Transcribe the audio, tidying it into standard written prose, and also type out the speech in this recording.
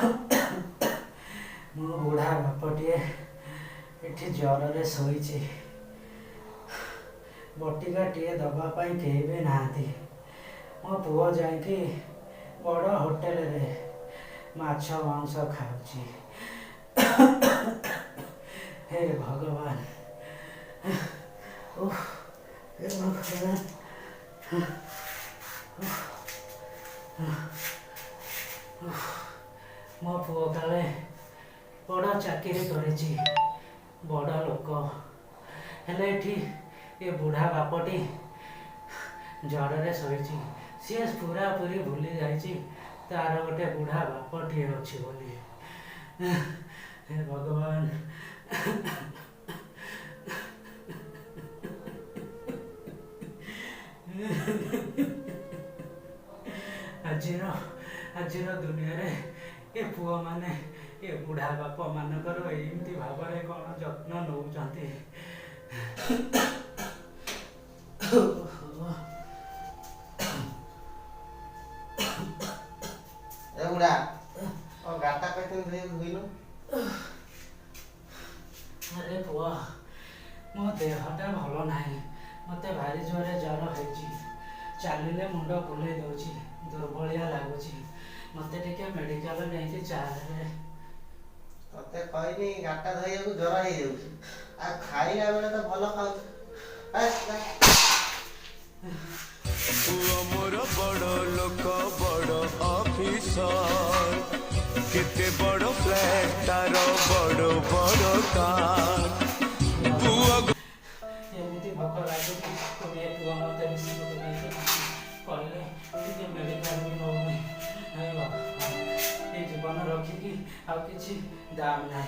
मो बुढ़ा बापटे एठी ज्वरे शोची बटिका टे दवापाई केही भी नाहांती। मो पुओ जाइकी बड़ होटेल रे माछ मांस खाऊची। हे भगवान, हे भगवान। मो पुओ काले बड़ चाकरी करिछि, बड़ लोक हेले एठी ये बुढ़ा बापटी ज्वरे शोची। सी पूरा पूरी भूली जाइछि तार गोटे बुढ़ा बापटी अच्छी बोली। हे भगवान। आजिर दुनिया रे ये पुओ माने ये बुढ़ा बाप मानकर एमती भाव में कौन जत्न नौचंती। बुढ़ा और गाता कहते हुईनु। अरे पुआ मो देहटा भल ना, मत भारी जोरे ज्वर हो चलिले मुंड बुले दौची, दुर्बलिया लगुच। मत मेडिकल नहीं चाहे ते कहनी गाटा धोइया को ज्वर हो जाउची आ खाइला बेले तो भल खाउ। मोर बड़ लोक बड़ ऑफिसर केते बड़ फ्लैट तार बड़ बड़ कार एमती भोक लगे तुम्हें पुआ मत कले मेडिकल भी नौ ये जीवन रखिकी आ किसी दाम ना।